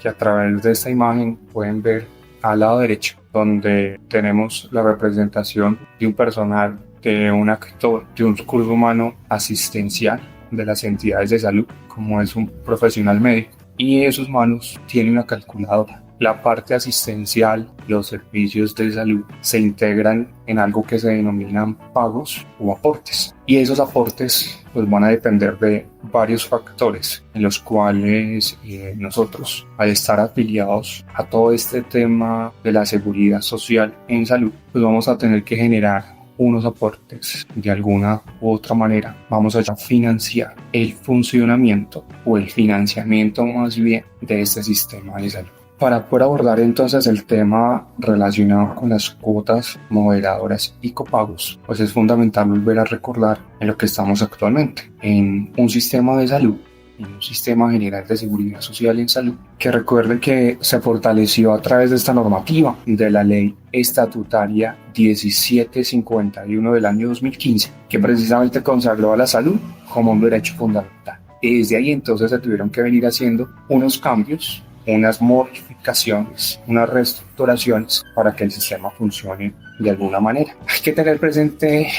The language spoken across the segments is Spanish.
que a través de esta imagen pueden ver al lado derecho, donde tenemos la representación de un personal, de un actor, de un recurso humano asistencial de las entidades de salud, como es un profesional médico, y en sus manos tiene una calculadora. La parte asistencial, los servicios de salud, se integran en algo que se denominan pagos o aportes. Y esos aportes pues, van a depender de varios factores, en los cuales nosotros, al estar afiliados a todo este tema de la seguridad social en salud, pues vamos a tener que generar unos aportes de alguna u otra manera. Vamos a financiar el funcionamiento o el financiamiento más bien de este sistema de salud. Para poder abordar entonces el tema relacionado con las cuotas moderadoras y copagos, pues es fundamental volver a recordar en lo que estamos actualmente, en un sistema de salud, en un sistema general de seguridad social en salud, que recuerden que se fortaleció a través de esta normativa de la ley estatutaria 1751 del año 2015, que precisamente consagró a la salud como un derecho fundamental. Y desde ahí entonces se tuvieron que venir haciendo unos cambios, unas modificaciones, unas reestructuraciones para que el sistema funcione de alguna manera. Hay que tener presente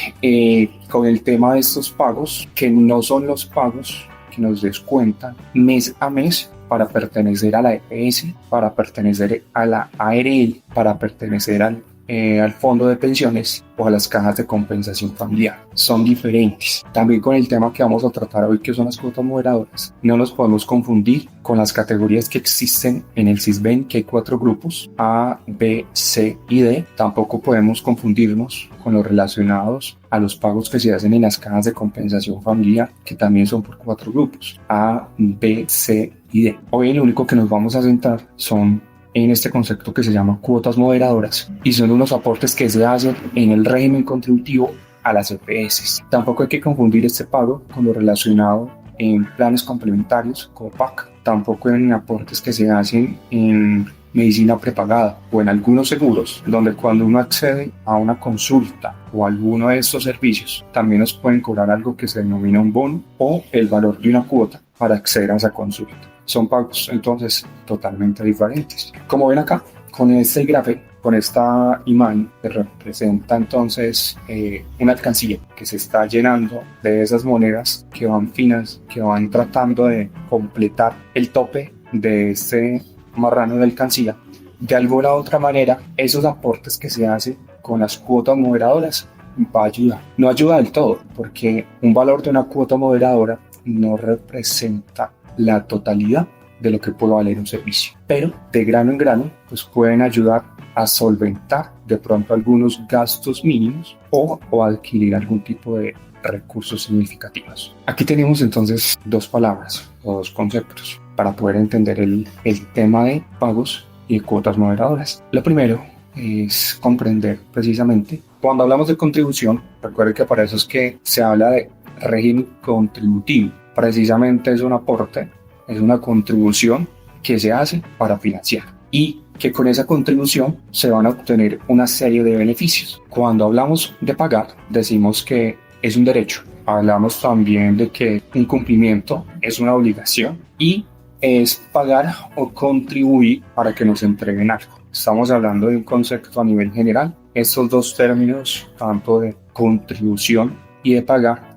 con el tema de estos pagos, que no son los pagos que nos descuentan mes a mes para pertenecer a la EPS, para pertenecer a la ARL, para pertenecer al fondo de pensiones o a las cajas de compensación familiar. Son diferentes. También con el tema que vamos a tratar hoy, que son las cuotas moderadoras, no nos podemos confundir con las categorías que existen en el SISBEN, que hay 4 grupos, A, B, C y D. Tampoco podemos confundirnos con los relacionados a los pagos que se hacen en las cajas de compensación familiar, que también son por 4 grupos, A, B, C y D. Hoy lo único que nos vamos a centrar son en este concepto que se llama cuotas moderadoras, y son unos aportes que se hacen en el régimen contributivo a las EPS. Tampoco hay que confundir este pago con lo relacionado en planes complementarios como PAC, tampoco en aportes que se hacen en medicina prepagada o en algunos seguros, donde cuando uno accede a una consulta o alguno de estos servicios, también nos pueden cobrar algo que se denomina un bono o el valor de una cuota para acceder a esa consulta. Son pagos entonces totalmente diferentes. Como ven acá, con este gráfico, con esta imagen que representa entonces una alcancía que se está llenando de esas monedas que van tratando de completar el tope de este marrano de alcancía. De alguna u otra manera, esos aportes que se hacen con las cuotas moderadoras va a ayudar. No ayuda del todo, porque un valor de una cuota moderadora no representa la totalidad de lo que puede valer un servicio, pero de grano en grano pues pueden ayudar a solventar de pronto algunos gastos mínimos o adquirir algún tipo de recursos significativos. Aquí tenemos entonces 2 palabras o 2 conceptos para poder entender el tema de pagos y cuotas moderadoras. Lo primero es comprender precisamente cuando hablamos de contribución. Recuerden que para eso es que se habla de régimen contributivo. Precisamente es un aporte, es una contribución que se hace para financiar y que con esa contribución se van a obtener una serie de beneficios. Cuando hablamos de pagar, decimos que es un derecho. Hablamos también de que un cumplimiento es una obligación y es pagar o contribuir para que nos entreguen algo. Estamos hablando de un concepto a nivel general. Estos 2 términos, tanto de contribución y de pagar,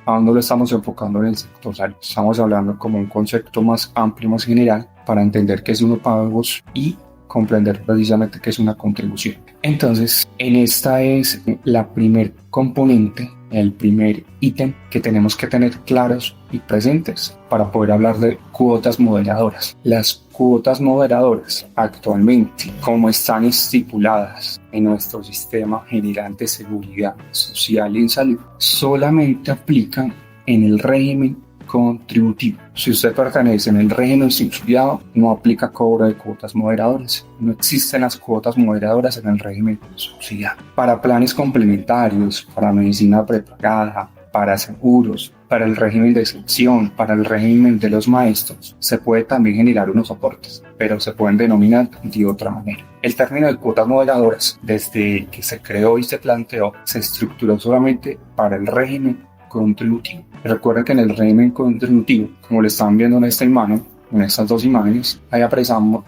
aún no lo estamos enfocando en el sector salud. Estamos hablando como un concepto más amplio, más general, para entender qué es unos pagos y comprender precisamente qué es una contribución. Entonces, en esta es la primer componente, el primer ítem que tenemos que tener claros y presentes para poder hablar de cuotas moderadoras. Las cuotas moderadoras actualmente, como están estipuladas en nuestro sistema general de seguridad social y en salud, solamente aplican en el régimen contributivo. Si usted pertenece en el régimen subsidiado, no aplica cobro de cuotas moderadoras. No existen las cuotas moderadoras en el régimen subsidiado. Para planes complementarios, para medicina prepagada, para seguros, para el régimen de excepción, para el régimen de los maestros, se puede también generar unos aportes, pero se pueden denominar de otra manera. El término de cuotas moderadoras, desde que se creó y se planteó, se estructuró solamente para el régimen contributivo. Recuerden que en el régimen contributivo, como lo están viendo en esta imagen, en estas dos imágenes, ahí apreciamos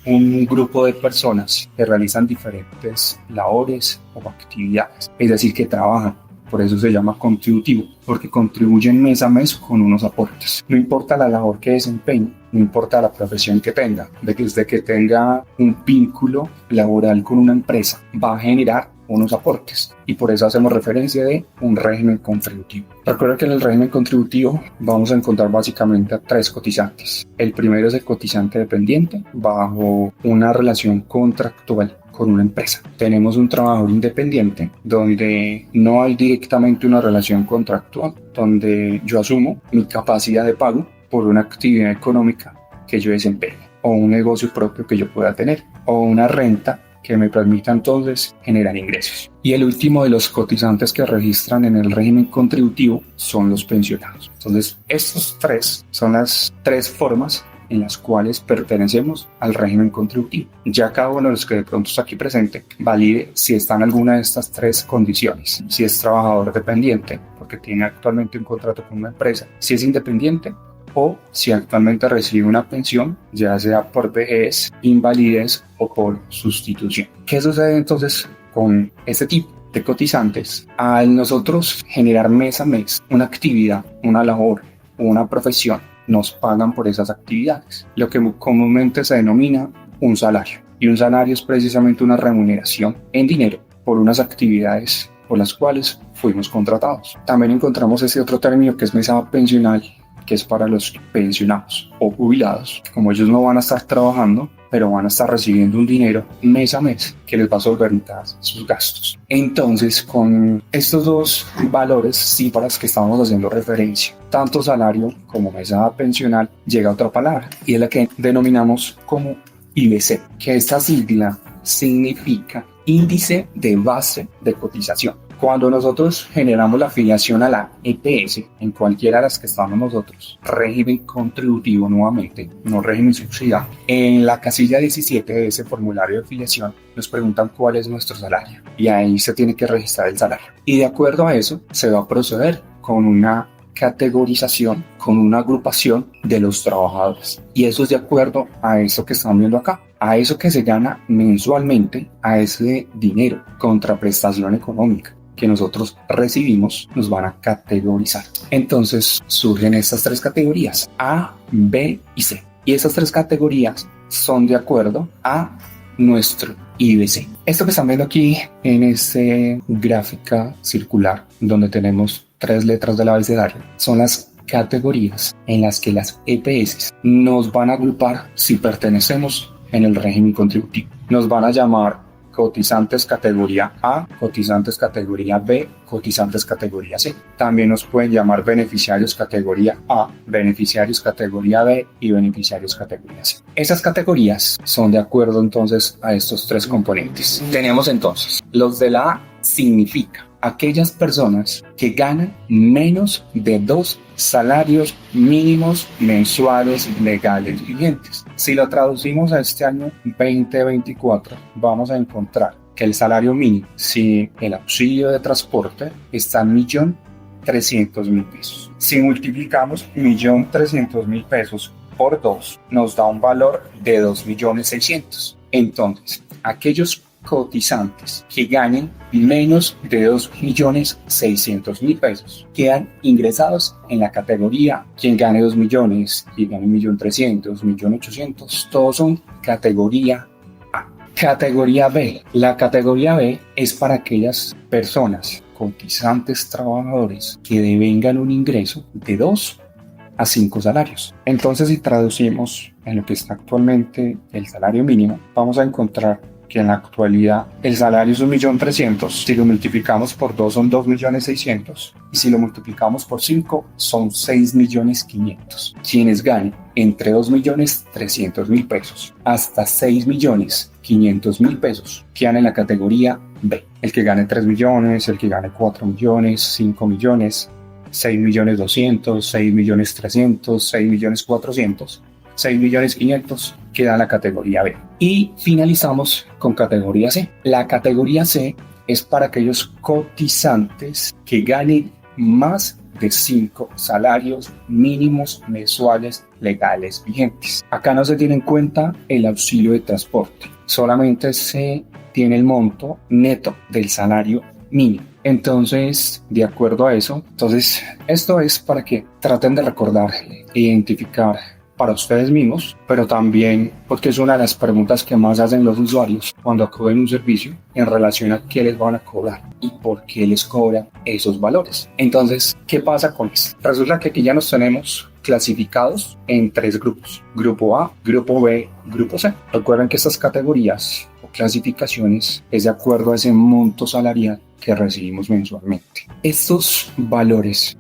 un grupo de personas que realizan diferentes labores o actividades, es decir, que trabajan. Por eso se llama contributivo, porque contribuyen mes a mes con unos aportes. No importa la labor que desempeñe, no importa la profesión que tenga, desde que tenga un vínculo laboral con una empresa, va a generar unos aportes, y por eso hacemos referencia de un régimen contributivo. Recuerda que en el régimen contributivo vamos a encontrar básicamente a tres cotizantes. El primero es el cotizante dependiente bajo una relación contractual con una empresa. Tenemos un trabajador independiente donde no hay directamente una relación contractual, donde yo asumo mi capacidad de pago por una actividad económica que yo desempeñe, o un negocio propio que yo pueda tener, o una renta que me permita entonces generar ingresos. Y el último de los cotizantes que registran en el régimen contributivo son los pensionados. Entonces, estos tres son las tres formas en las cuales pertenecemos al régimen contributivo. Ya cada uno de los que de pronto está aquí presente valide si está en alguna de estas tres condiciones. Si es trabajador dependiente, porque tiene actualmente un contrato con una empresa. Si es independiente, o si actualmente recibe una pensión, ya sea por vejez, invalidez o por sustitución. ¿Qué sucede entonces con este tipo de cotizantes? Al nosotros generar mes a mes una actividad, una labor o una profesión, nos pagan por esas actividades, lo que comúnmente se denomina un salario. Y un salario es precisamente una remuneración en dinero por unas actividades por las cuales fuimos contratados. También encontramos ese otro término que es mesada pensional, que es para los pensionados o jubilados. Como ellos no van a estar trabajando, pero van a estar recibiendo un dinero mes a mes que les va a solventar sus gastos. Entonces, con estos dos valores, cifras que estamos haciendo referencia, tanto salario como mesada pensional, llega otra palabra y es la que denominamos como IBC, que esta sigla significa índice de base de cotización. Cuando nosotros generamos la afiliación a la EPS, en cualquiera de las que estamos nosotros, régimen contributivo nuevamente, no régimen subsidiado, en la casilla 17 de ese formulario de afiliación nos preguntan cuál es nuestro salario y ahí se tiene que registrar el salario. Y de acuerdo a eso se va a proceder con una categorización, con una agrupación de los trabajadores. Y eso es de acuerdo a eso que están viendo acá, a eso que se gana mensualmente, a ese dinero, contraprestación económica que nosotros recibimos, nos van a categorizar. Entonces surgen estas tres categorías, A, B y C. Y esas tres categorías son de acuerdo a nuestro IBC. Esto que están viendo aquí en esta gráfica circular, donde tenemos tres letras del abecedario, son las categorías en las que las EPS nos van a agrupar si pertenecemos en el régimen contributivo. Nos van a llamar cotizantes categoría A, cotizantes categoría B, cotizantes categoría C. También nos pueden llamar beneficiarios categoría A, beneficiarios categoría B y beneficiarios categoría C. Esas categorías son de acuerdo entonces a estos tres componentes. Tenemos entonces los de la A, significa aquellas personas que ganan menos de 2 salarios mínimos mensuales legales vigentes. Si lo traducimos a este año 2024, vamos a encontrar que el salario mínimo sin el auxilio de transporte está en 1.300.000 pesos. Si multiplicamos 1.300.000 pesos por 2, nos da un valor de 2.600.000. Entonces, aquellos cotizantes que ganen menos de 2.600.000 pesos quedan ingresados en la categoría quien gane 2 millones, quien gane 1.300.000, 1.800.000, todos son categoría A. Categoría B. La categoría B es para aquellas personas, cotizantes trabajadores, que devengan un ingreso de 2 a 5 salarios. Entonces, si traducimos en lo que está actualmente el salario mínimo, vamos a encontrar que en la actualidad el salario es 1.300.000, si lo multiplicamos por 2 son 2.600.000 y si lo multiplicamos por 5 son 6.500.000. Quienes ganen entre 2.300.000 pesos hasta 6.500.000 pesos quedan en la categoría B. El que gane 3 millones, el que gane 4 millones, 5 millones, 6.200.000, 6.300.000, 6.400.000, 6.500.000 queda en la categoría B. Y finalizamos con categoría C. La categoría C es para aquellos cotizantes que ganen más de 5 salarios mínimos mensuales legales vigentes. Acá no se tiene en cuenta el auxilio de transporte, solamente se tiene el monto neto del salario mínimo. Entonces, de acuerdo a eso, esto es para que traten de recordar, identificar para ustedes mismos, pero también porque es una de las preguntas que más hacen los usuarios cuando acuden a un servicio en relación a qué les van a cobrar y por qué les cobran esos valores. Entonces, ¿qué pasa con esto? Resulta que aquí ya nos tenemos clasificados en 3 grupos: grupo A, grupo B, grupo C. Recuerden que estas categorías o clasificaciones es de acuerdo a ese monto salarial que recibimos mensualmente. Estos valores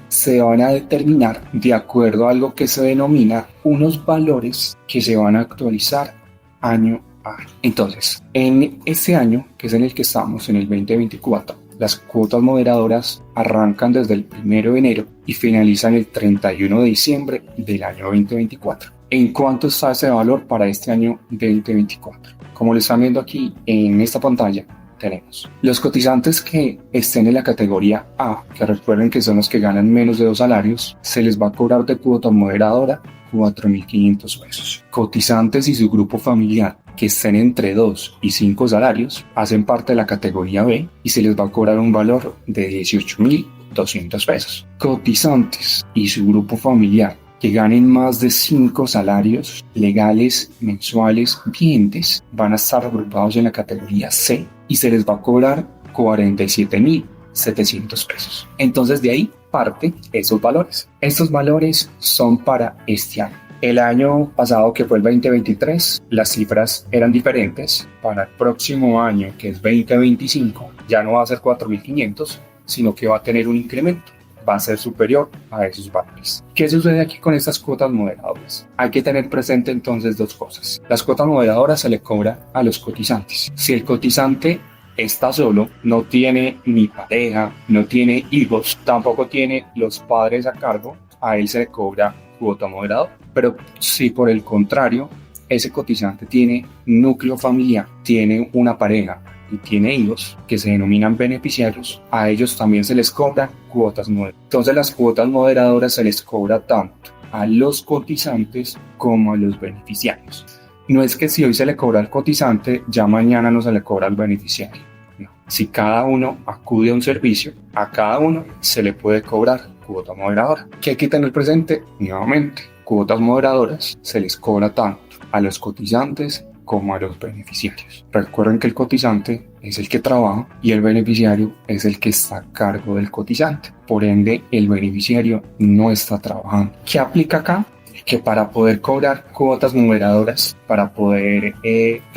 se van a determinar de acuerdo a algo que se denomina unos valores que se van a actualizar año a año. Entonces, en este año, que es en el que estamos, en el 2024, las cuotas moderadoras arrancan desde el 1 de enero y finalizan el 31 de diciembre del año 2024. ¿En cuánto está ese valor para este año 2024? Como lo están viendo aquí en esta pantalla, tenemos los cotizantes que estén en la categoría A, que recuerden que son los que ganan menos de 2 salarios, se les va a cobrar de cuota moderadora 4.500 pesos. Cotizantes y su grupo familiar que estén entre 2 y 5 salarios hacen parte de la categoría B y se les va a cobrar un valor de 18.200 pesos. Cotizantes y su grupo familiar que ganen más de 5 salarios legales mensuales vigentes van a estar agrupados en la categoría C y se les va a cobrar 47.700 pesos. Entonces de ahí parte esos valores. Estos valores son para este año. El año pasado, que fue el 2023, las cifras eran diferentes. Para el próximo año, que es 2025, ya no va a ser 4.500, sino que va a tener un incremento. Va a ser superior a esos valores. ¿Qué sucede aquí con estas cuotas moderadoras? Hay que tener presente entonces 2 cosas. Las cuotas moderadoras se le cobra a los cotizantes. Si el cotizante está solo, no tiene ni pareja, no tiene hijos, tampoco tiene los padres a cargo, a él se le cobra cuota moderadora. Pero si por el contrario, ese cotizante tiene núcleo familiar, tiene una pareja y tiene hijos que se denominan beneficiarios, a ellos también se les cobran cuotas moderadoras. Entonces las cuotas moderadoras se les cobra tanto a los cotizantes como a los beneficiarios. No es que si hoy se le cobra al cotizante, ya mañana no se le cobra al beneficiario. No. Si cada uno acude a un servicio, a cada uno se le puede cobrar cuota moderadora. ¿Qué hay que tener presente? Nuevamente, cuotas moderadoras se les cobra tanto a los cotizantes como a los beneficiarios. Recuerden que el cotizante es el que trabaja y el beneficiario es el que está a cargo del cotizante. Por ende, el beneficiario no está trabajando. ¿Qué aplica acá? Que para poder cobrar cuotas moderadoras, para poder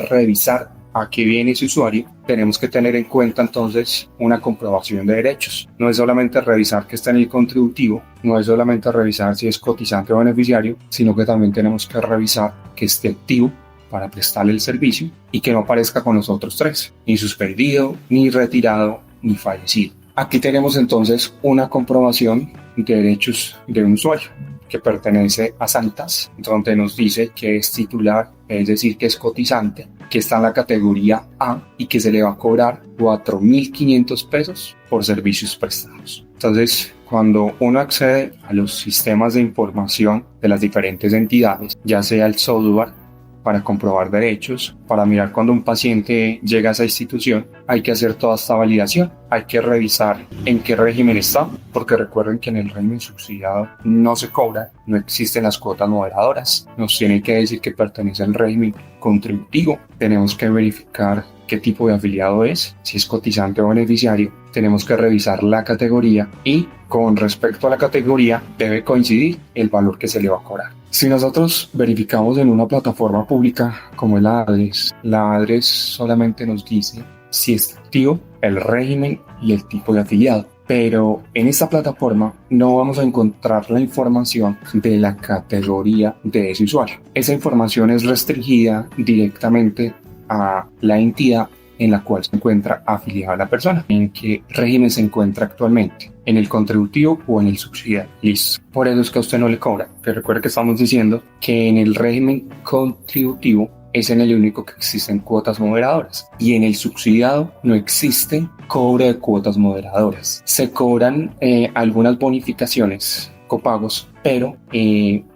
revisar a qué viene ese usuario, tenemos que tener en cuenta entonces una comprobación de derechos. No es solamente revisar que está en el contributivo, no es solamente revisar si es cotizante o beneficiario, sino que también tenemos que revisar que esté activo para prestarle el servicio y que no aparezca con los otros 3, ni suspendido, ni retirado, ni fallecido. Aquí tenemos entonces una comprobación de derechos de un usuario que pertenece a Sanitas, donde nos dice que es titular, es decir, que es cotizante, que está en la categoría A y que se le va a cobrar 4.500 pesos por servicios prestados. Entonces, cuando uno accede a los sistemas de información de las diferentes entidades, ya sea el software para comprobar derechos, para mirar cuando un paciente llega a esa institución, hay que hacer toda esta validación, hay que revisar en qué régimen está, porque recuerden que en el régimen subsidiado no se cobra, no existen las cuotas moderadoras, nos tienen que decir que pertenece al régimen contributivo, tenemos que verificar qué tipo de afiliado es, si es cotizante o beneficiario, tenemos que revisar la categoría y con respecto a la categoría debe coincidir el valor que se le va a cobrar. Si nosotros verificamos en una plataforma pública como es la ADRES solamente nos dice si está activo, el régimen y el tipo de afiliado. Pero en esta plataforma no vamos a encontrar la información de la categoría de ese usuario. Esa información es restringida directamente a la entidad en la cual se encuentra afiliada la persona, en qué régimen se encuentra actualmente, en el contributivo o en el subsidiario. Listo. Por eso es que a usted no le cobra. Pero recuerde que estamos diciendo que en el régimen contributivo es en el único que existen cuotas moderadoras, y en el subsidiado no existe cobro de cuotas moderadoras. Se cobran algunas bonificaciones, copagos, pero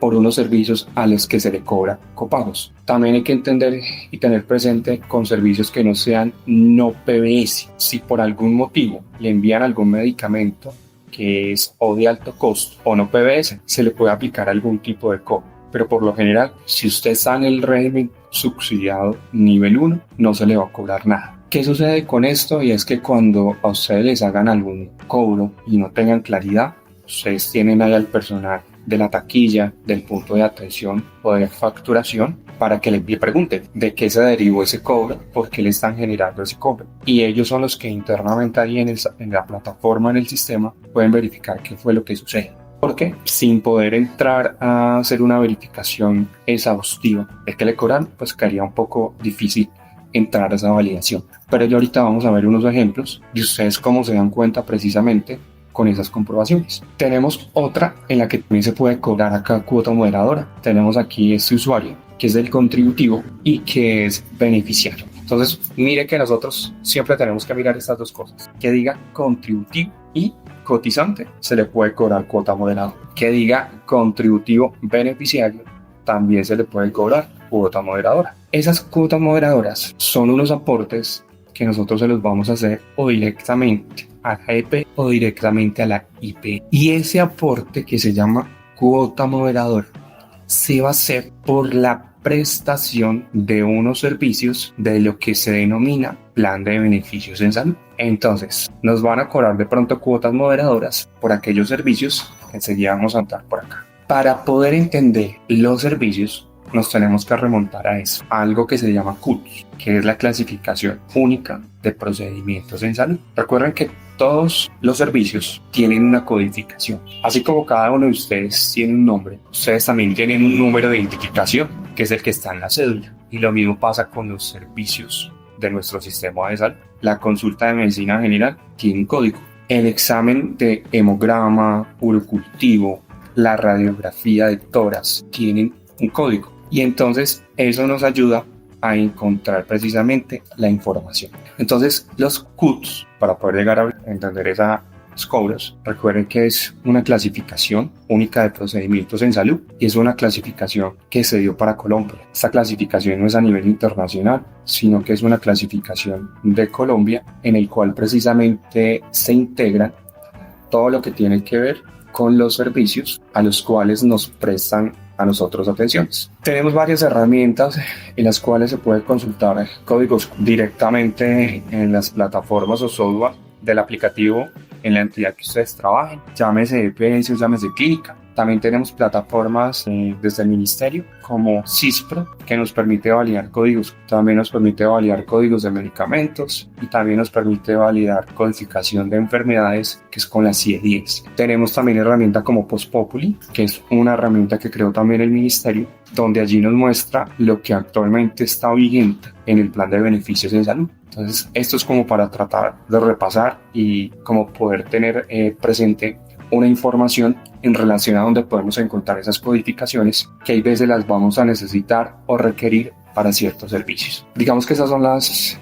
por unos servicios a los que se le cobra copagos. También hay que entender y tener presente con servicios que no sean no PBS. Si por algún motivo le envían algún medicamento que es o de alto costo o no PBS, se le puede aplicar algún tipo de cobro. Pero por lo general, si usted está en el régimen subsidiado nivel 1, no se le va a cobrar nada. ¿Qué sucede con esto? Y es que cuando a ustedes les hagan algún cobro y no tengan claridad, ustedes tienen ahí al personal de la taquilla, del punto de atención o de facturación para que le pregunten de qué se derivó ese cobro, por qué le están generando ese cobro. Y ellos son los que internamente ahí en la plataforma, en el sistema, pueden verificar qué fue lo que sucede. Porque sin poder entrar a hacer una verificación exhaustiva de que le cobran, pues quedaría un poco difícil entrar a esa validación. Pero ya ahorita vamos a ver unos ejemplos de ustedes cómo se dan cuenta precisamente con esas comprobaciones. Tenemos otra en la que también se puede cobrar acá cuota moderadora. Tenemos aquí este usuario que es del contributivo y que es beneficiario. Entonces, mire que nosotros siempre tenemos que mirar estas dos cosas. Que diga contributivo y cotizante, se le puede cobrar cuota moderada. Que diga contributivo beneficiario, también se le puede cobrar cuota moderadora. Esas cuotas moderadoras son unos aportes que nosotros se los vamos a hacer o directamente a la EP o directamente a la IP. Y ese aporte que se llama cuota moderadora se va a hacer por la prestación de unos servicios de lo que se denomina plan de beneficios en salud. Entonces, nos van a cobrar de pronto cuotas moderadoras por aquellos servicios que enseguida vamos a entrar por acá. Para poder entender los servicios, nos tenemos que remontar a eso, a algo que se llama CUTS, que es la clasificación única de procedimientos en salud. Recuerden que todos los servicios tienen una codificación. Así como cada uno de ustedes tiene un nombre, ustedes también tienen un número de identificación, que es el que está en la cédula. Y lo mismo pasa con los servicios de nuestro sistema de salud. La consulta de medicina general tiene un código. El examen de hemograma, urocultivo, la radiografía de tórax tienen un código. Y entonces eso nos ayuda a encontrar precisamente la información. Entonces los CUTS, para poder llegar a entender esas cobros, recuerden que es una clasificación única de procedimientos en salud y es una clasificación que se dio para Colombia. Esta clasificación no es a nivel internacional, sino que es una clasificación de Colombia en el cual precisamente se integra todo lo que tiene que ver con los servicios a los cuales nos prestan a nosotros atenciones. Tenemos varias herramientas en las cuales se puede consultar códigos directamente en las plataformas o software del aplicativo en la entidad que ustedes trabajen, llámese EPS o llámese clínica. También tenemos plataformas desde el ministerio como CISPRO, que nos permite validar códigos. También nos permite validar códigos de medicamentos y también nos permite validar codificación de enfermedades, que es con la CIE-10. Tenemos también herramientas como Postpopuli, que es una herramienta que creó también el ministerio, donde allí nos muestra lo que actualmente está vigente en el plan de beneficios en salud. Entonces, esto es como para tratar de repasar y como poder tener presente una información en relación a donde podemos encontrar esas codificaciones que hay veces las vamos a necesitar o requerir para ciertos servicios. Digamos que esas son las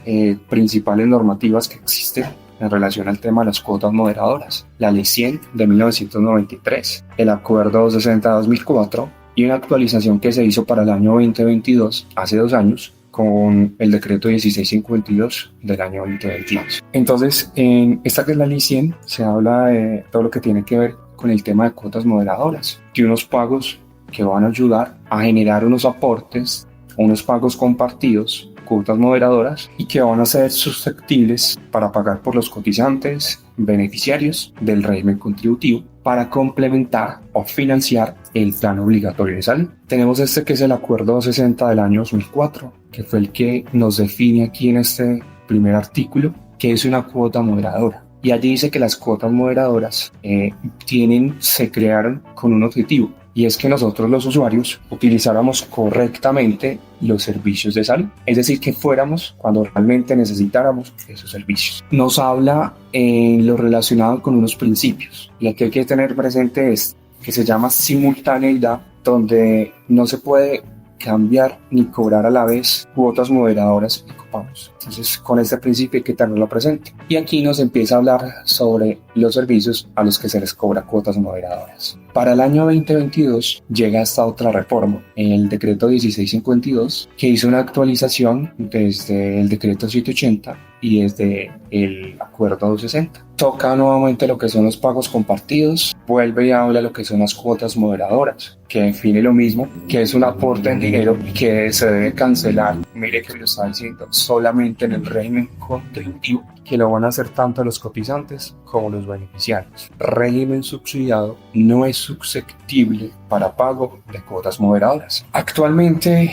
principales normativas que existen en relación al tema de las cuotas moderadoras. La Ley 100 de 1993, el Acuerdo 260 de 2004 y una actualización que se hizo para el año 2022, hace 2 años, con el decreto 1652 del año 2022. Entonces, en esta que es la Ley 100, se habla de todo lo que tiene que ver con el tema de cuotas moderadoras, de unos pagos que van a ayudar a generar unos aportes, unos pagos compartidos, cuotas moderadoras, y que van a ser susceptibles para pagar por los cotizantes, beneficiarios del régimen contributivo, para complementar o financiar el plan obligatorio de salud. Tenemos este que es el Acuerdo 260 del año 2004, que fue el que nos define aquí en este primer artículo, que es una cuota moderadora. Y allí dice que las cuotas moderadoras se crearon con un objetivo, y es que nosotros los usuarios utilizáramos correctamente los servicios de salud, es decir, que fuéramos cuando realmente necesitáramos esos servicios. Nos habla en lo relacionado con unos principios, y aquí hay que tener presente es que se llama simultaneidad, donde no se puede cambiar ni cobrar a la vez cuotas moderadoras y copagos. Entonces, con este principio hay que tenerlo presente. Y aquí nos empieza a hablar sobre los servicios a los que se les cobra cuotas moderadoras. Para el año 2022 llega esta otra reforma, el decreto 1652, que hizo una actualización desde el decreto 780 y desde el acuerdo 260. Toca nuevamente lo que son los pagos compartidos, vuelve y habla lo que son las cuotas moderadoras, que define lo mismo, que es un aporte en dinero que se debe cancelar. Mire que lo está diciendo solamente en el régimen contributivo, que lo van a hacer tanto los cotizantes como los beneficiarios. Régimen subsidiado no es susceptible para pago de cuotas moderadoras. Actualmente,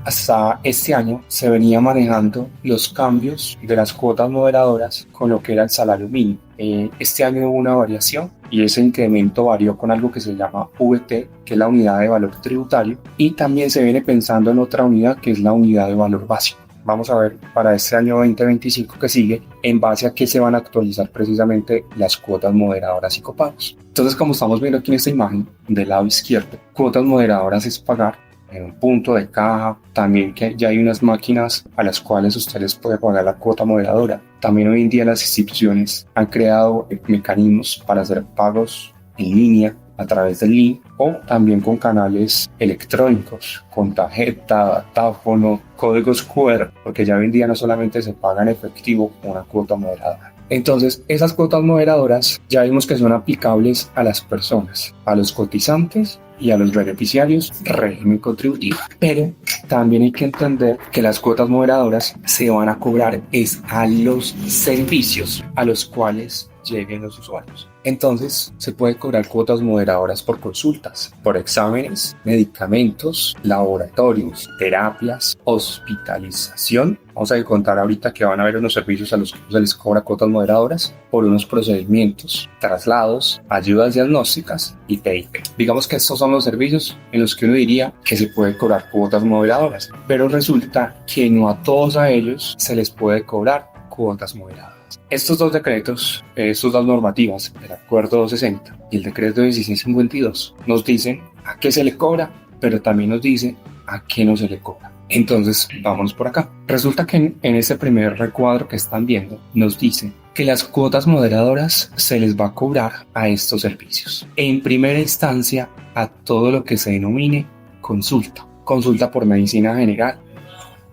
hasta este año, se venía manejando los cambios de las cuotas moderadoras con lo que era el salario mínimo. Este año hubo una variación y ese incremento varió con algo que se llama VT, que es la unidad de valor tributario, y también se viene pensando en otra unidad que es la unidad de valor básico. Vamos a ver para este año 2025 que sigue en base a qué se van a actualizar precisamente las cuotas moderadoras y copagos. Entonces, como estamos viendo aquí en esta imagen del lado izquierdo, cuotas moderadoras es pagar en un punto de caja, también que ya hay unas máquinas a las cuales usted les puede pagar la cuota moderadora. También hoy en día las instituciones han creado mecanismos para hacer pagos en línea a través del link o también con canales electrónicos, con tarjeta, datáfono, códigos QR, porque ya hoy en día no solamente se paga en efectivo una cuota moderadora. Entonces, esas cuotas moderadoras ya vimos que son aplicables a las personas, a los cotizantes y a los beneficiarios régimen contributivo. Pero también hay que entender que las cuotas moderadoras se van a cobrar es a los servicios a los cuales lleguen los usuarios. Entonces, se puede cobrar cuotas moderadoras por consultas, por exámenes, medicamentos, laboratorios, terapias, hospitalización. Vamos a contar ahorita que van a haber unos servicios a los que se les cobra cuotas moderadoras por unos procedimientos, traslados, ayudas diagnósticas y PIP. Digamos que estos son los servicios en los que uno diría que se puede cobrar cuotas moderadoras, pero resulta que no a todos a ellos se les puede cobrar cuotas moderadas. Estos dos decretos, estas dos normativas, el Acuerdo 260 y el Decreto 1652, nos dicen a qué se le cobra, pero también nos dice a qué no se le cobra. Entonces, vámonos por acá. Resulta que en este primer recuadro que están viendo, nos dice que las cuotas moderadoras se les va a cobrar a estos servicios. En primera instancia, a todo lo que se denomine consulta. Consulta por medicina general,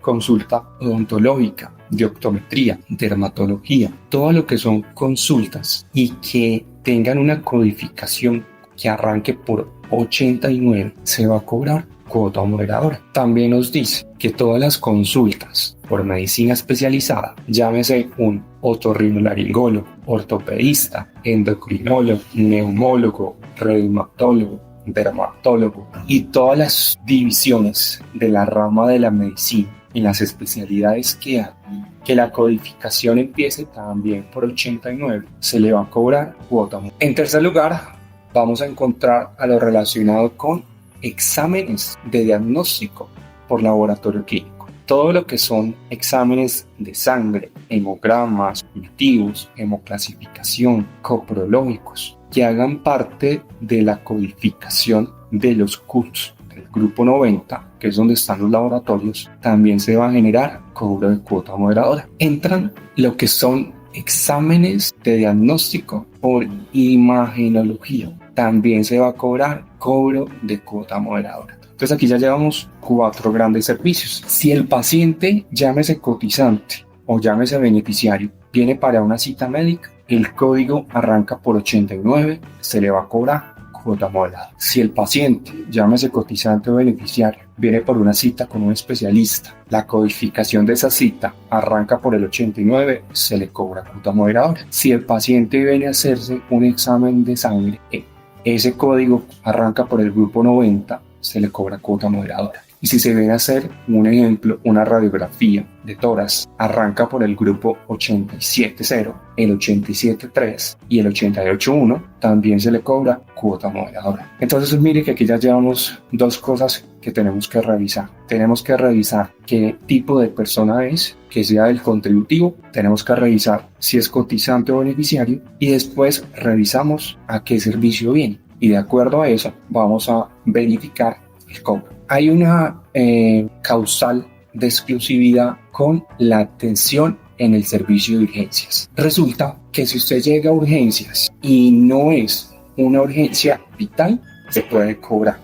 consulta odontológica, de optometría, dermatología, todo lo que son consultas y que tengan una codificación que arranque por 89 se va a cobrar cuota moderadora. También nos dice que todas las consultas por medicina especializada, llámese un otorrinolaringólogo, ortopedista, endocrinólogo, neumólogo, reumatólogo, dermatólogo y todas las divisiones de la rama de la medicina y las especialidades que hay, que la codificación empiece también por 89, se le va a cobrar cuota. En tercer lugar, vamos a encontrar a lo relacionado con exámenes de diagnóstico por laboratorio clínico. Todo lo que son exámenes de sangre, hemogramas, cultivos, hemoclasificación, coprológicos, que hagan parte de la codificación de los CUTs. El grupo 90, que es donde están los laboratorios, también se va a generar cobro de cuota moderadora. Entran lo que son exámenes de diagnóstico por imagenología. También se va a cobrar cobro de cuota moderadora. Entonces aquí ya llevamos 4 grandes servicios. Si el paciente, llámese cotizante o llámese beneficiario, viene para una cita médica, el código arranca por 89, se le va a cobrar cuota moderada. Si el paciente, llámese cotizante o beneficiario, viene por una cita con un especialista, la codificación de esa cita arranca por el 89, se le cobra cuota moderadora. Si el paciente viene a hacerse un examen de sangre, ese código arranca por el grupo 90, se le cobra cuota moderadora. Y si se viene a hacer, un ejemplo, una radiografía de tórax, arranca por el grupo 87.0, el 87.3 y el 88.1, también se le cobra cuota moderadora. Entonces mire que aquí ya llevamos 2 cosas que tenemos que revisar. Tenemos que revisar qué tipo de persona es, que sea del contributivo, tenemos que revisar si es cotizante o beneficiario y después revisamos a qué servicio viene. Y de acuerdo a eso vamos a verificar el cobro. hay una causal de exclusividad con la atención en el servicio de urgencias. Resulta que si usted llega a urgencias y no es una urgencia vital, se puede cobrar.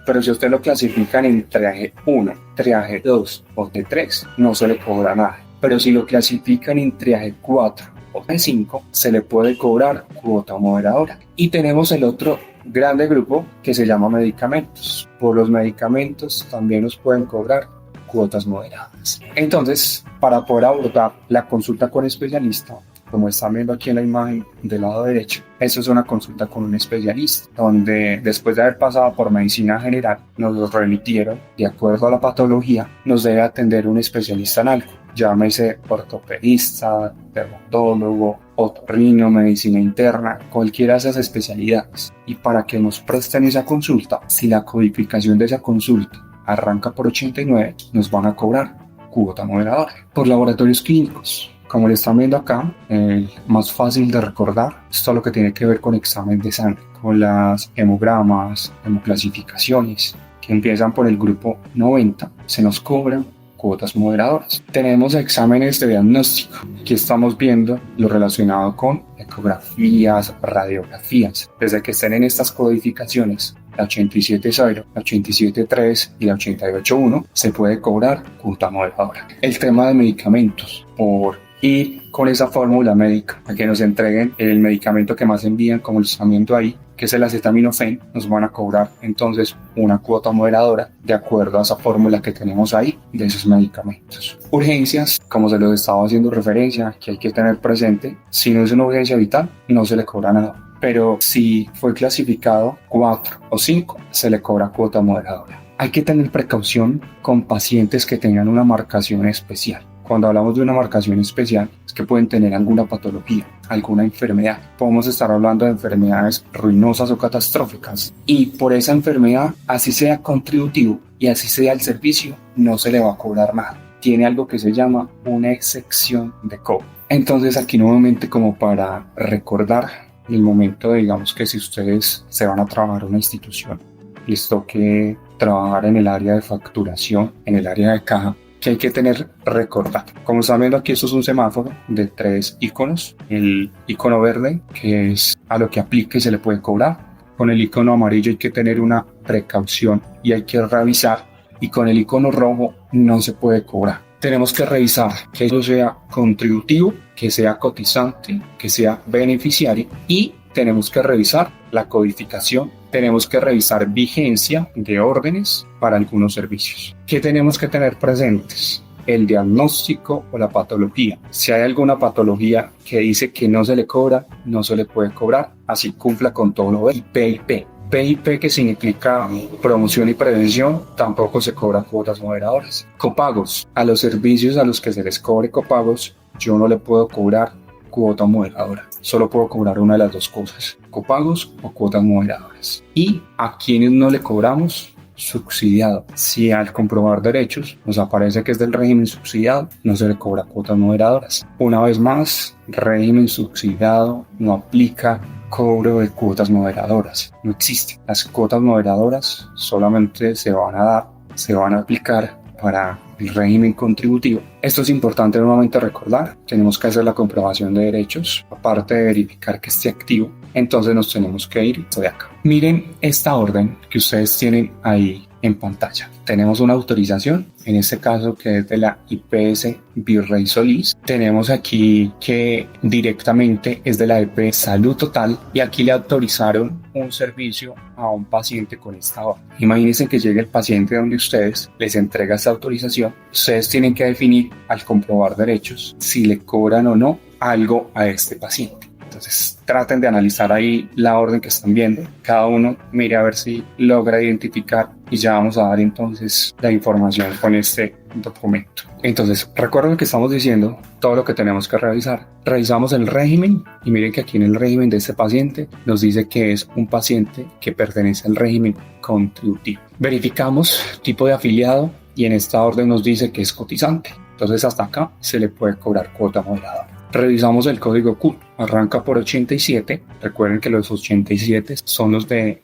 Pero si usted lo clasifican en triaje 1, triaje 2 o T3, no se le cobra nada. Pero si lo clasifican en triaje 4 o T5, se le puede cobrar cuota moderadora. Y tenemos el otro grande grupo que se llama medicamentos. Por los medicamentos también nos pueden cobrar cuotas moderadas. Entonces, para poder abordar la consulta con especialista, como están viendo aquí en la imagen del lado derecho, eso es una consulta con un especialista, donde después de haber pasado por medicina general, nos remitieron, de acuerdo a la patología, nos debe atender un especialista en algo. Llámese ortopedista, dermatólogo, otorrino, medicina interna, cualquiera de esas especialidades. Y para que nos presten esa consulta, si la codificación de esa consulta arranca por 89, nos van a cobrar cuota moderadora. Por laboratorios clínicos, como le están viendo acá, el más fácil de recordar es todo lo que tiene que ver con examen de sangre, con las hemogramas, hemoclasificaciones, que empiezan por el grupo 90, se nos cobran cuotas moderadoras. Tenemos exámenes de diagnóstico. Aquí estamos viendo lo relacionado con ecografías, radiografías. Desde que estén en estas codificaciones, la 87.0, la 87.3 y la 88.1, se puede cobrar cuota moderadora. El tema de medicamentos, por ir con esa fórmula médica a que nos entreguen el medicamento que más envían, como lo están viendo ahí, que es el acetaminofén, nos van a cobrar entonces una cuota moderadora de acuerdo a esa fórmula que tenemos ahí de esos medicamentos. Urgencias, como se los estaba haciendo referencia, que hay que tener presente, si no es una urgencia vital, no se le cobra nada. Pero si fue clasificado 4 o 5, se le cobra cuota moderadora. Hay que tener precaución con pacientes que tengan una marcación especial. Cuando hablamos de una marcación especial, es que pueden tener alguna patología, alguna enfermedad. Podemos estar hablando de enfermedades ruinosas o catastróficas. Y por esa enfermedad, así sea contributivo y así sea el servicio, no se le va a cobrar nada. Tiene algo que se llama una excepción de cobro. Entonces aquí nuevamente, como para recordar el momento, digamos que si ustedes se van a trabajar en una institución, les toque trabajar en el área de facturación, en el área de caja, que hay que tener recordado. Como están viendo aquí, esto es un semáforo de 3 iconos. El icono verde, que es a lo que aplica y se le puede cobrar. Con el icono amarillo hay que tener una precaución y hay que revisar. Y con el icono rojo no se puede cobrar. Tenemos que revisar que eso sea contributivo, que sea cotizante, que sea beneficiario, y tenemos que revisar la codificación. Tenemos que revisar vigencia de órdenes para algunos servicios. ¿Qué tenemos que tener presentes? El diagnóstico o la patología. Si hay alguna patología que dice que no se le cobra, no se le puede cobrar, así cumpla con todo lo del PIP. PIP, que significa promoción y prevención, tampoco se cobran cuotas moderadoras. Copagos. A los servicios a los que se les cobre copagos, yo no le puedo cobrar cuota moderadora. Solo puedo cobrar una de las dos cosas: copagos o cuotas moderadoras. Y a quienes no le cobramos, subsidiado. Si al comprobar derechos nos aparece que es del régimen subsidiado, no se le cobra cuotas moderadoras. Una vez más, régimen subsidiado no aplica cobro de cuotas moderadoras. No existe. Las cuotas moderadoras solamente se van a aplicar para el régimen contributivo. Esto es importante nuevamente recordar. Tenemos que hacer la comprobación de derechos, aparte de verificar que esté activo. Entonces nos tenemos que ir de acá. Miren esta orden que ustedes tienen ahí en pantalla. Tenemos una autorización, en este caso que es de la IPS Virrey Solís. Tenemos aquí que directamente es de la EPS Salud Total, y aquí le autorizaron un servicio a un paciente con esta orden. Imagínense que llegue el paciente donde ustedes, les entrega esta autorización. Ustedes tienen que definir al comprobar derechos si le cobran o no algo a este paciente. Entonces traten de analizar ahí la orden que están viendo. Cada uno mire a ver si logra identificar, y ya vamos a dar entonces la información con este documento. Entonces recuerden que estamos diciendo todo lo que tenemos que revisar. Revisamos el régimen y miren que aquí en el régimen de este paciente nos dice que es un paciente que pertenece al régimen contributivo. Verificamos tipo de afiliado y en esta orden nos dice que es cotizante. Entonces hasta acá se le puede cobrar cuota moderada. Revisamos el código Q, arranca por 87. Recuerden que los 87 son los de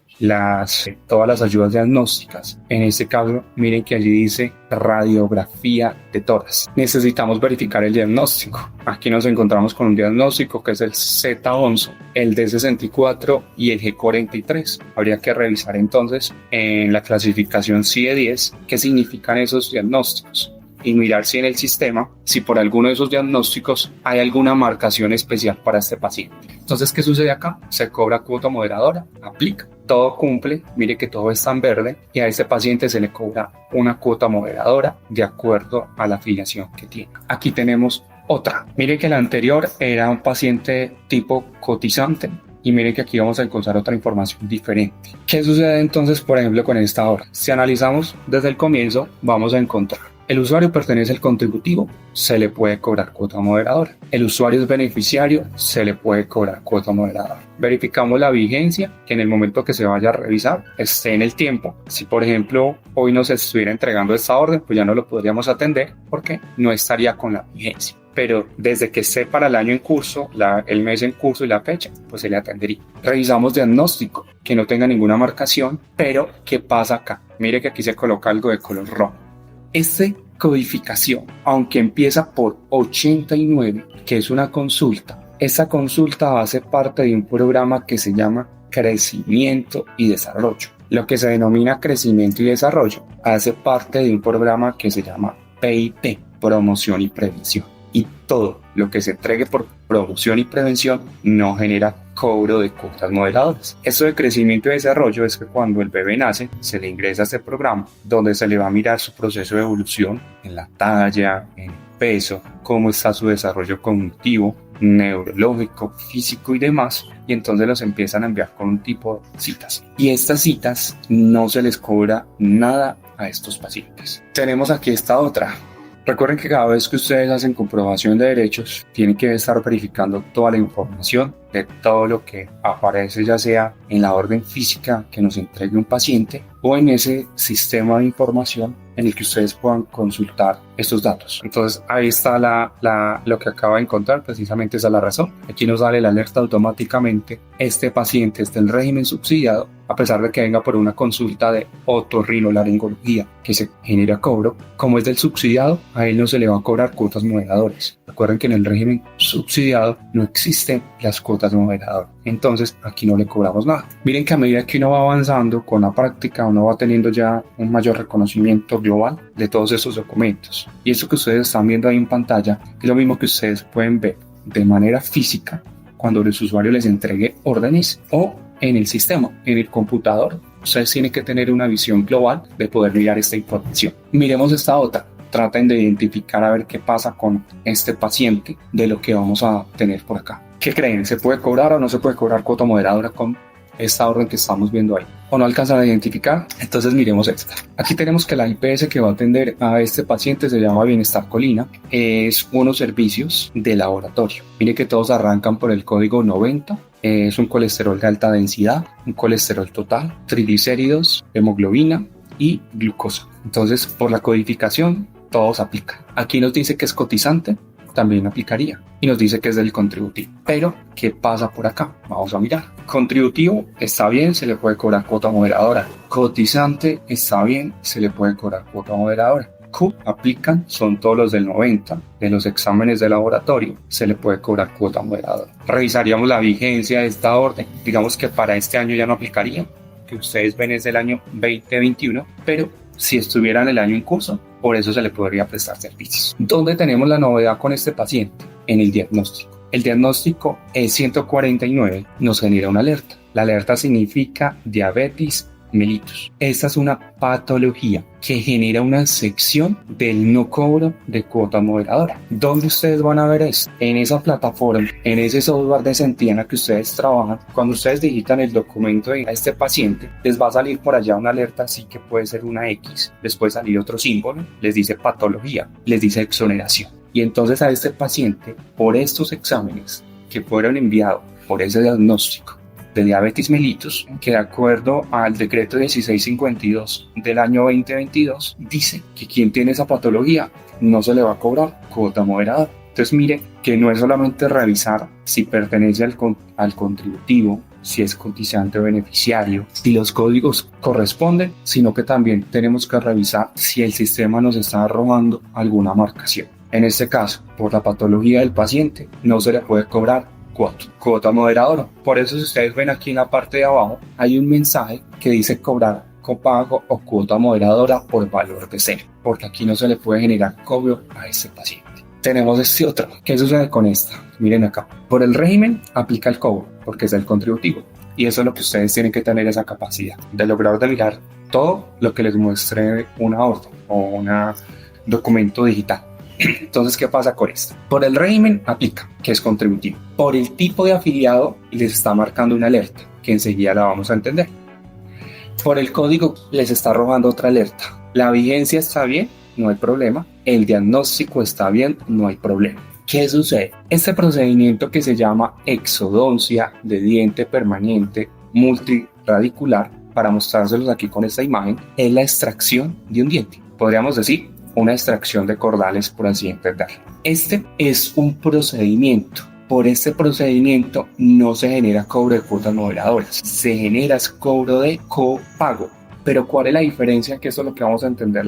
todas las ayudas diagnósticas. En este caso, miren que allí dice radiografía de tórax. Necesitamos verificar el diagnóstico. Aquí nos encontramos con un diagnóstico que es el Z11, el D64 y el G43. Habría que revisar entonces en la clasificación CIE-10 qué significan esos diagnósticos y mirar si en el sistema, si por alguno de esos diagnósticos hay alguna marcación especial para este paciente. Entonces, ¿qué sucede acá? Se cobra cuota moderadora, aplica, todo cumple, mire que todo está en verde y a este paciente se le cobra una cuota moderadora de acuerdo a la afiliación que tiene. Aquí tenemos otra. Mire que la anterior era un paciente tipo cotizante. Y miren que aquí vamos a encontrar otra información diferente. ¿Qué sucede entonces, por ejemplo, con esta hora? Si analizamos desde el comienzo, vamos a encontrar el usuario pertenece al contributivo, se le puede cobrar cuota moderadora. El usuario es beneficiario, se le puede cobrar cuota moderadora. Verificamos la vigencia, que en el momento que se vaya a revisar esté en el tiempo. Si, por ejemplo, hoy nos estuviera entregando esta orden, pues ya no lo podríamos atender porque no estaría con la vigencia. Pero desde que esté para el año en curso, el mes en curso y la fecha, pues se le atendería. Revisamos diagnóstico, que no tenga ninguna marcación, pero ¿qué pasa acá? Mire que aquí se coloca algo de color rojo. Esta codificación, aunque empieza por 89, que es una consulta, esa consulta hace parte de un programa que se llama Crecimiento y Desarrollo. Lo que se denomina Crecimiento y Desarrollo hace parte de un programa que se llama PIP, Promoción y Prevención. Y todo lo que se entregue por promoción y prevención no genera cobro de cuotas moderadoras. Esto de crecimiento y desarrollo es que cuando el bebé nace se le ingresa a este programa donde se le va a mirar su proceso de evolución en la talla, en el peso, cómo está su desarrollo cognitivo, neurológico, físico y demás, y entonces los empiezan a enviar con un tipo de citas. Y estas citas no se les cobra nada a estos pacientes. Tenemos aquí esta otra. Recuerden que cada vez que ustedes hacen comprobación de derechos, tienen que estar verificando toda la información de todo lo que aparece, ya sea en la orden física que nos entregue un paciente o en ese sistema de información en el que ustedes puedan consultar estos datos. Entonces ahí está lo que acaba de encontrar, precisamente esa es la razón. Aquí nos sale la alerta automáticamente. Este paciente está en régimen subsidiado, a pesar de que venga por una consulta de otorrinolaringología que se genera cobro. Como es del subsidiado, a él no se le va a cobrar cuotas moderadoras. Recuerden que en el régimen subsidiado no existen las cuotas moderadoras. Entonces aquí no le cobramos nada. Miren que a medida que uno va avanzando con la práctica, uno va teniendo ya un mayor reconocimiento global de todos estos documentos. Y eso que ustedes están viendo ahí en pantalla es lo mismo que ustedes pueden ver de manera física cuando el usuario les entregue órdenes o en el sistema, en el computador. Ustedes tienen que tener una visión global de poder mirar esta información. Miremos esta otra. Traten de identificar a ver qué pasa con este paciente de lo que vamos a tener por acá. ¿Qué creen? ¿Se puede cobrar o no se puede cobrar cuota moderadora con esta orden que estamos viendo ahí? ¿O no alcanzan a identificar? Entonces miremos esta. Aquí tenemos que la IPS que va a atender a este paciente se llama Bienestar Colina. Es unos servicios de laboratorio. Mire que todos arrancan por el código 90. Es un colesterol de alta densidad, un colesterol total, triglicéridos, hemoglobina y glucosa. Entonces, por la codificación, todos aplican. Aquí nos dice que es cotizante, también aplicaría. Y nos dice que es del contributivo. Pero, ¿qué pasa por acá? Vamos a mirar. Contributivo está bien, se le puede cobrar cuota moderadora. Cotizante está bien, se le puede cobrar cuota moderadora. Q aplican, son todos los del 90, de los exámenes de laboratorio, se le puede cobrar cuota moderadora. Revisaríamos la vigencia de esta orden. Digamos que para este año ya no aplicaría, que ustedes ven es del año 2021, pero si estuviera en el año en curso, por eso se le podría prestar servicios. ¿Dónde tenemos la novedad con este paciente? En el diagnóstico. El diagnóstico E149 nos genera una alerta. La alerta significa diabetes mellitus. Esta es una patología que genera una sección del no cobro de cuota moderadora. ¿Dónde ustedes van a ver esto? En esa plataforma, en ese software de Sentiana que ustedes trabajan. Cuando ustedes digitan el documento de este paciente, les va a salir por allá una alerta, así que puede ser una X, les puede salir otro símbolo, les dice patología, les dice exoneración. Y entonces a este paciente, por estos exámenes que fueron enviados por ese diagnóstico de diabetes mellitus, que de acuerdo al decreto 1652 del año 2022, dice que quien tiene esa patología no se le va a cobrar cuota moderada. Entonces mire que no es solamente revisar si pertenece al contributivo, si es cotizante o beneficiario, si los códigos corresponden, sino que también tenemos que revisar si el sistema nos está arrojando alguna marcación. En este caso, por la patología del paciente, no se le puede cobrar cuota moderadora. Por eso, si ustedes ven aquí en la parte de abajo, hay un mensaje que dice cobrar copago o cuota moderadora por valor de cero, porque aquí no se le puede generar cobro a este paciente. Tenemos este otro. ¿Qué sucede con esta? Miren acá. Por el régimen aplica el cobro, porque es el contributivo. Y eso es lo que ustedes tienen que tener, esa capacidad de lograr de mirar todo lo que les muestre una orden o un documento digital. Entonces, ¿qué pasa con esto? Por el régimen aplica, que es contributivo. Por el tipo de afiliado les está marcando una alerta, que enseguida la vamos a entender. Por el código les está arrojando otra alerta. La vigencia está bien, no hay problema. El diagnóstico está bien, no hay problema. ¿Qué sucede? Este procedimiento que se llama exodoncia de diente permanente multiradicular, para mostrárselos aquí con esta imagen, es la extracción de un diente. Podríamos decir una extracción de cordales, por así entenderlo. Este es un procedimiento. Por este procedimiento no se genera cobro de cuotas moderadoras, se genera cobro de copago. Pero ¿cuál es la diferencia? Que eso es lo que vamos a entender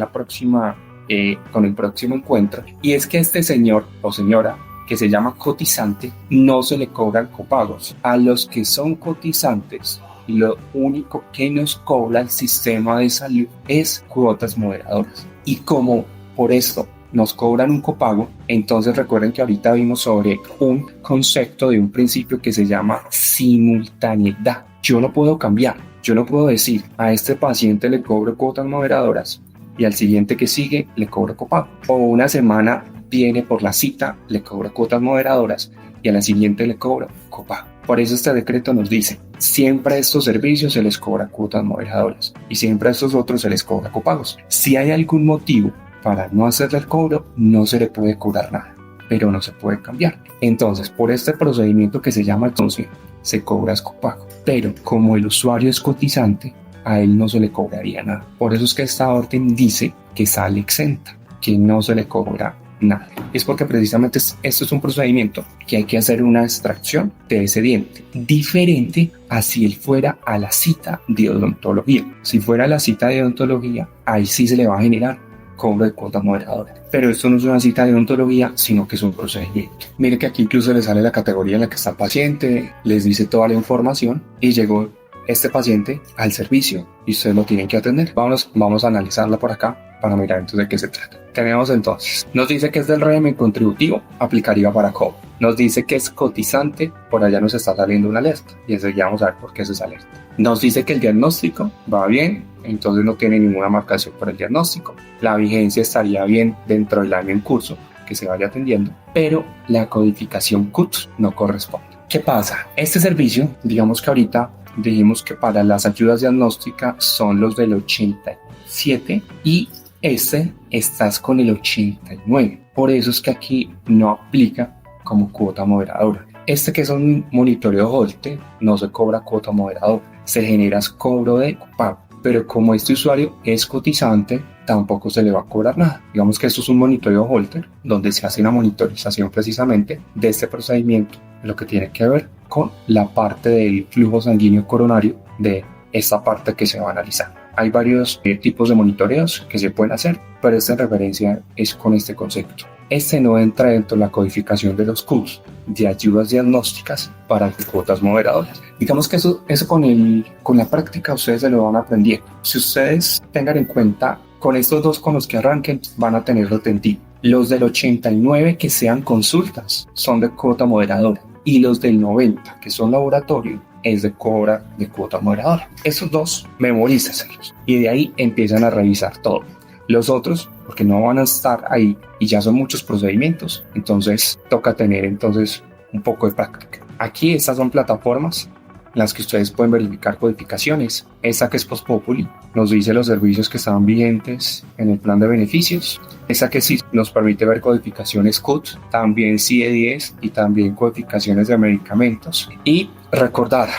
con el próximo encuentro. Y es que este señor o señora que se llama cotizante no se le cobran copagos. A los que son cotizantes, lo único que nos cobra el sistema de salud es cuotas moderadoras. Y como por esto nos cobran un copago, entonces recuerden que ahorita vimos sobre un concepto de un principio que se llama simultaneidad. Yo no puedo cambiar, yo no puedo decir a este paciente le cobro cuotas moderadoras y al siguiente que sigue le cobro copago. O una semana viene por la cita, le cobro cuotas moderadoras y a la siguiente le cobro copago. Por eso este decreto nos dice, siempre a estos servicios se les cobra cuotas moderadoras y siempre a estos otros se les cobra copagos. Si hay algún motivo para no hacerle el cobro, no se le puede cobrar nada, pero no se puede cambiar. Entonces, por este procedimiento que se llama exodoncia, se cobra copago. Pero como el usuario es cotizante, a él no se le cobraría nada. Por eso es que esta orden dice que sale exenta, que no se le cobra nada. Es porque precisamente esto es un procedimiento que hay que hacer una extracción de ese diente, diferente a si él fuera a la cita de odontología. Si fuera a la cita de odontología, ahí sí se le va a generar cobro de cuotas moderadoras. Pero esto no es una cita de odontología, sino que es un procedimiento. Mire que aquí incluso le sale la categoría en la que está el paciente, les dice toda la información y llegó este paciente al servicio y ustedes lo tienen que atender. Vamos a analizarla por acá para mirar entonces de qué se trata. Tenemos entonces, nos dice que es del régimen contributivo, aplicaría para cobro. Nos dice que es cotizante, por allá nos está saliendo una alerta y enseguida vamos a ver por qué es esa alerta. Nos dice que el diagnóstico va bien, entonces no tiene ninguna marcación por el diagnóstico. La vigencia estaría bien dentro del año en curso que se vaya atendiendo, pero la codificación CUT no corresponde. ¿Qué pasa? Este servicio, digamos que ahorita dijimos que para las ayudas diagnósticas son los del 87 y estás con el 89. Por eso es que aquí no aplica como cuota moderadora. Que es un monitoreo Holter, no se cobra cuota moderadora, se genera cobro de copago. Pero como este usuario es cotizante, tampoco se le va a cobrar nada. Digamos que esto es un monitoreo Holter, donde se hace una monitorización precisamente de este procedimiento, lo que tiene que ver con la parte del flujo sanguíneo coronario de esta parte que se va a analizar. Hay varios tipos de monitoreos que se pueden hacer, pero esta referencia es con este concepto. Este no entra dentro de la codificación de los CUS de ayudas diagnósticas para cuotas moderadoras. Digamos que eso con la práctica ustedes se lo van aprendiendo. Si ustedes tengan en cuenta, con estos dos con los que arranquen van a tener retentiva. Los del 89 que sean consultas son de cuota moderadora y los del 90 que son laboratorio es de cobra de cuota moderadora. Esos dos memorízaselos y de ahí empiezan a revisar todo. Los otros, porque no van a estar ahí y ya son muchos procedimientos, entonces toca tener entonces un poco de práctica. Aquí estas son plataformas en las que ustedes pueden verificar codificaciones. Esta que es Post Populi nos dice los servicios que estaban vigentes en el plan de beneficios. Esta que sí nos permite ver codificaciones CUT, también CIE-10 y también codificaciones de medicamentos. Y recordar,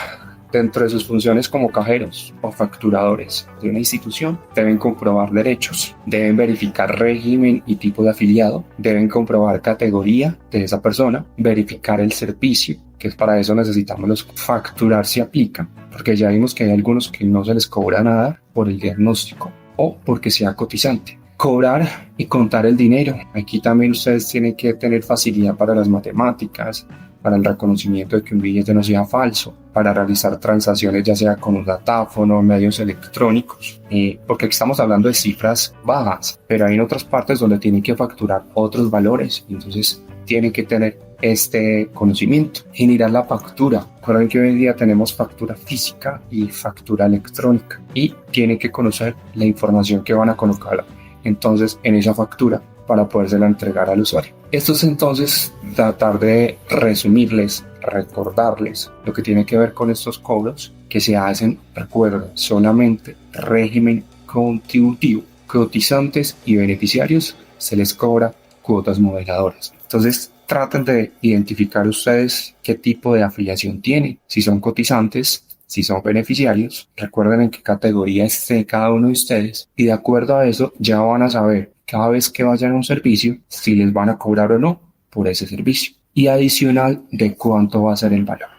dentro de sus funciones como cajeros o facturadores de una institución, deben comprobar derechos, deben verificar régimen y tipo de afiliado, deben comprobar categoría de esa persona, verificar el servicio que para eso necesitamos los facturar si aplican, porque ya vimos que hay algunos que no se les cobra nada por el diagnóstico o porque sea cotizante. Cobrar y contar el dinero. Aquí también ustedes tienen que tener facilidad para las matemáticas, para el reconocimiento de que un billete no sea falso, para realizar transacciones ya sea con un datáfono, medios electrónicos, porque aquí estamos hablando de cifras bajas, pero hay en otras partes donde tienen que facturar otros valores, entonces tienen que tener este conocimiento. Generar la factura. Recuerden que hoy en día tenemos factura física y factura electrónica y tienen que conocer la información que van a colocar entonces en esa factura para podérsela entregar al usuario. Esto es entonces tratar de resumirles, recordarles lo que tiene que ver con estos cobros que se hacen, recuerden, solamente régimen contributivo, cotizantes y beneficiarios se les cobra cuotas moderadoras. Entonces traten de identificar ustedes qué tipo de afiliación tienen, si son cotizantes, si son beneficiarios, recuerden en qué categoría esté cada uno de ustedes y de acuerdo a eso ya van a saber cada vez que vayan a un servicio si les van a cobrar o no por ese servicio y adicional de cuánto va a ser el valor.